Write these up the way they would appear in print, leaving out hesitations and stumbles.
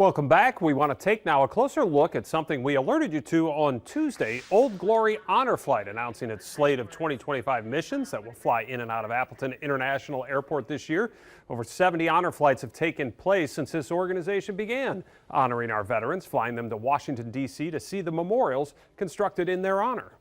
Welcome back. We want to take now a closer look at something we alerted you to on Tuesday. Old Glory Honor Flight announcing its slate of 2025 missions that will fly in and out of Appleton International Airport this year. Over 70 honor flights have taken place since this organization began honoring our veterans, flying them to Washington, D.C. to see the memorials constructed in their honor.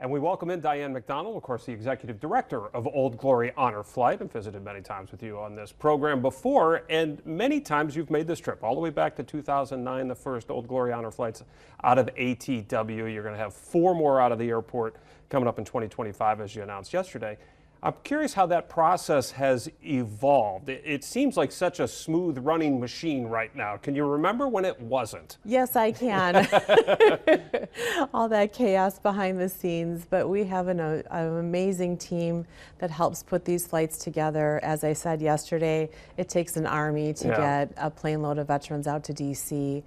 And we welcome in Diane McDonald, of course, the executive director of Old Glory Honor Flight. I've visited many times with you on this program before, and many times you've made this trip all the way back to 2009, the first Old Glory Honor Flights out of ATW. You're going to have 4 more out of the airport coming up in 2025, as you announced yesterday. I'm curious how that process has evolved. It seems like such a smooth running machine right now. Can you remember when it wasn't? Yes, I can. All that chaos behind the scenes, but we have an amazing team that helps put these flights together. As I said yesterday, it takes an army to get a plane load of veterans out to DC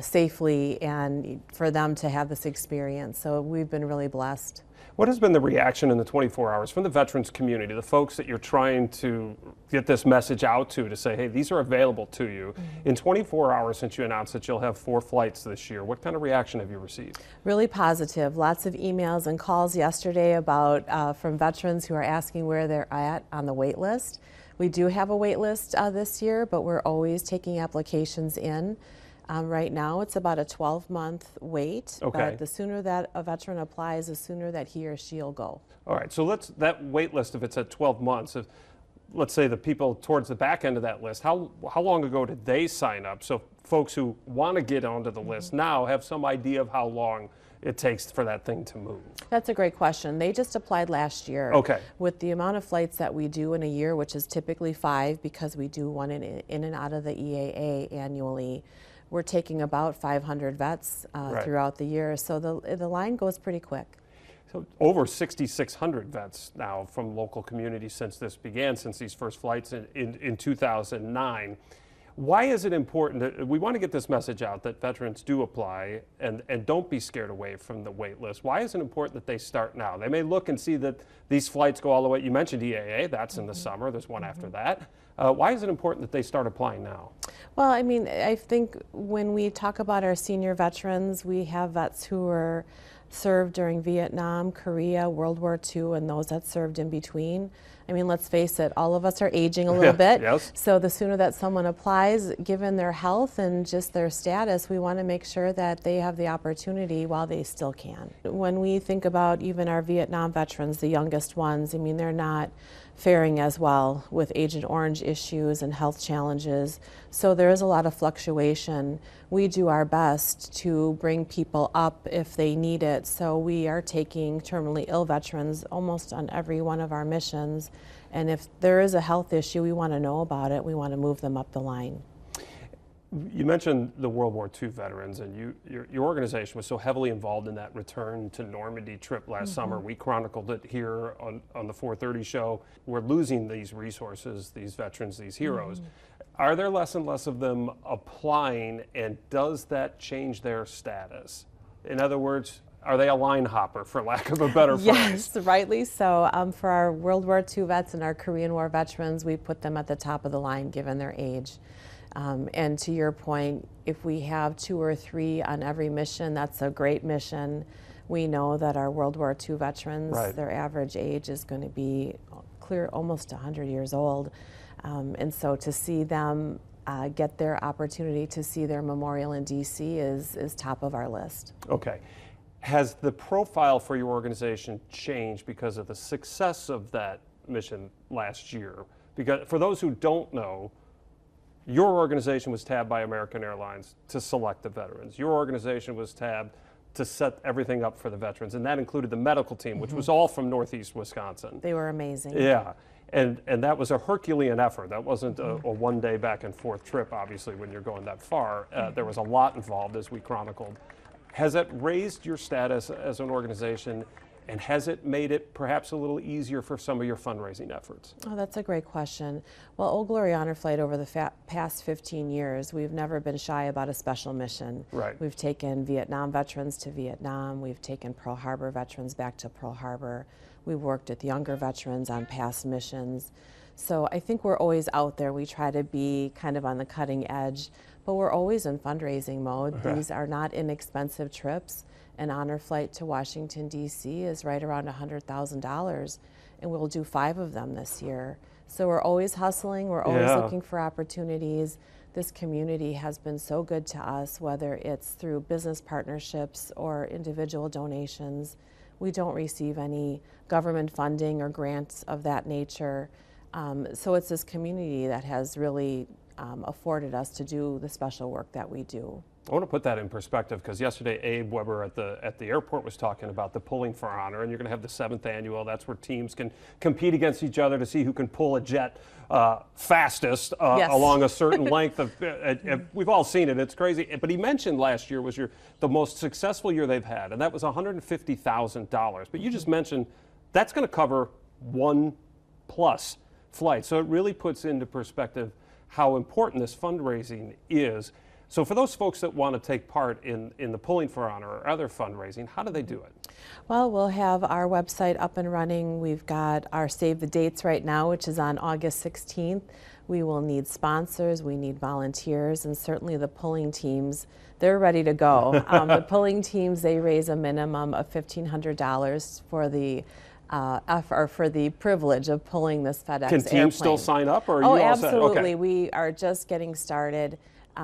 safely and for them to have this experience. So we've been really blessed. What has been the reaction in the 24 hours from the veterans community, the folks that you're trying to get this message out to say, hey, these are available to you? In 24 hours since you announced that you'll have 4 flights this year, what kind of reaction have you received? Really positive. Lots of emails and calls yesterday about from veterans who are asking where they're at on the wait list. We do have a wait list this year, but we're always taking applications in. Right now, it's about a 12-month wait, but the sooner that a veteran applies, the sooner that he or she will go. All right, so that wait list, if it's at 12 months, if, let's say the people towards the back end of that list, how long ago did they sign up? So folks who want to get onto the list now have some idea of how long it takes for that thing to move. That's a great question. They just applied last year. Okay. With the amount of flights that we do in a year, which is typically 5 because we do one in and out of the EAA annually, we're taking about 500 vets throughout the year, so the line goes pretty quick. So over 6,600 vets now from local communities since this began, since these first flights in 2009. Why is it important we want to get this message out that veterans do apply and don't be scared away from the wait list? Why is it important that they start now? They may look and see that these flights go all the way. You mentioned EAA, that's in the summer. There's one after that. Why is it important that they start applying now? Well, I mean, I think when we talk about our senior veterans, we have vets who were served during Vietnam, Korea, World War II, and those that served in between. I mean, let's face it, all of us are aging a little bit. Yes. So the sooner that someone applies, given their health and just their status, we want to make sure that they have the opportunity while they still can. When we think about even our Vietnam veterans, the youngest ones, I mean, they're not faring as well with Agent Orange issues and health challenges. So there is a lot of fluctuation. We do our best to bring people up if they need it. So we are taking terminally ill veterans almost on every one of our missions. And if there is a health issue, we want to know about it. We want to move them up the line. You mentioned the World War II veterans, and your organization was so heavily involved in that return to Normandy trip last summer. We chronicled it here on the 430 show. We're losing these resources, these veterans, these heroes. Are there less and less of them applying, and does that change their status? In other words, are they a line hopper, for lack of a better phrase? Yes, rightly so. For our World War II vets and our Korean War veterans, we put them at the top of the line given their age. And to your point, if we have 2 or 3 on every mission, that's a great mission. We know that our World War II veterans, their average age is going to be almost 100 years old. And so to see them get their opportunity to see their memorial in DC is top of our list. Okay. Has the profile for your organization changed because of the success of that mission last year? Because for those who don't know, your organization was tabbed by American Airlines to select the veterans. Your organization was tabbed to set everything up for the veterans, and that included the medical team, which was all from Northeast Wisconsin. They were amazing. Yeah, and that was a Herculean effort. That wasn't a one-day back and forth trip, obviously, when you're going that far. There was a lot involved, as we chronicled. Has it raised your status as an organization, and has it made it perhaps a little easier for some of your fundraising efforts? Oh, that's a great question. Well, Old Glory Honor Flight over the past 15 years, we've never been shy about a special mission. Right. We've taken Vietnam veterans to Vietnam. We've taken Pearl Harbor veterans back to Pearl Harbor. We've worked with younger veterans on past missions. So I think we're always out there. We try to be kind of on the cutting edge, but we're always in fundraising mode. Right. These are not inexpensive trips. An honor flight to Washington, D.C. is right around $100,000, and we'll do 5 of them this year. So we're always hustling, we're always Yeah. looking for opportunities. This community has been so good to us, whether it's through business partnerships or individual donations. We don't receive any government funding or grants of that nature. So it's this community that has really afforded us to do the special work that we do. I want to put that in perspective because yesterday Abe Weber at the airport was talking about the pulling for honor, and you're going to have the 7th annual. That's where teams can compete against each other to see who can pull a jet fastest Yes. along a certain length of. We've all seen it. It's crazy. But he mentioned last year was the most successful year they've had, and that was $150,000. But you just mentioned that's going to cover 1+ flight, so it really puts into perspective how important this fundraising is. So for those folks that want to take part in the Pulling for Honor or other fundraising, how do they do it? Well, we'll have our website up and running. We've got our Save the Dates right now, which is on August 16th. We will need sponsors, we need volunteers, and certainly the pulling teams, they're ready to go. The pulling teams, they raise a minimum of $1,500 for the for the privilege of pulling this FedEx Can teams airplane. still sign up, or are Oh, you all set? absolutely. Okay. We are just getting started.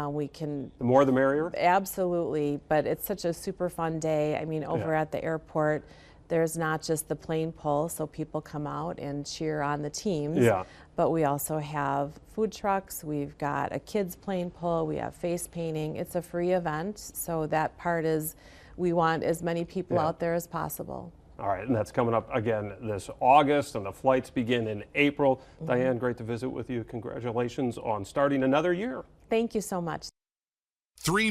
We can The more the merrier? absolutely, but it's such a super fun day. I mean, over Yeah. at the airport, there's not just the plane pull, so people come out and cheer on the teams. Yeah. But we also have food trucks. We've got a kids plane pull. We have face painting. It's a free event, so that part is we want as many people Yeah. out there as possible. All right, and that's coming up again this August, and the flights begin in April. Mm-hmm. Diane, great to visit with you. Congratulations on starting another year. Thank you so much. 3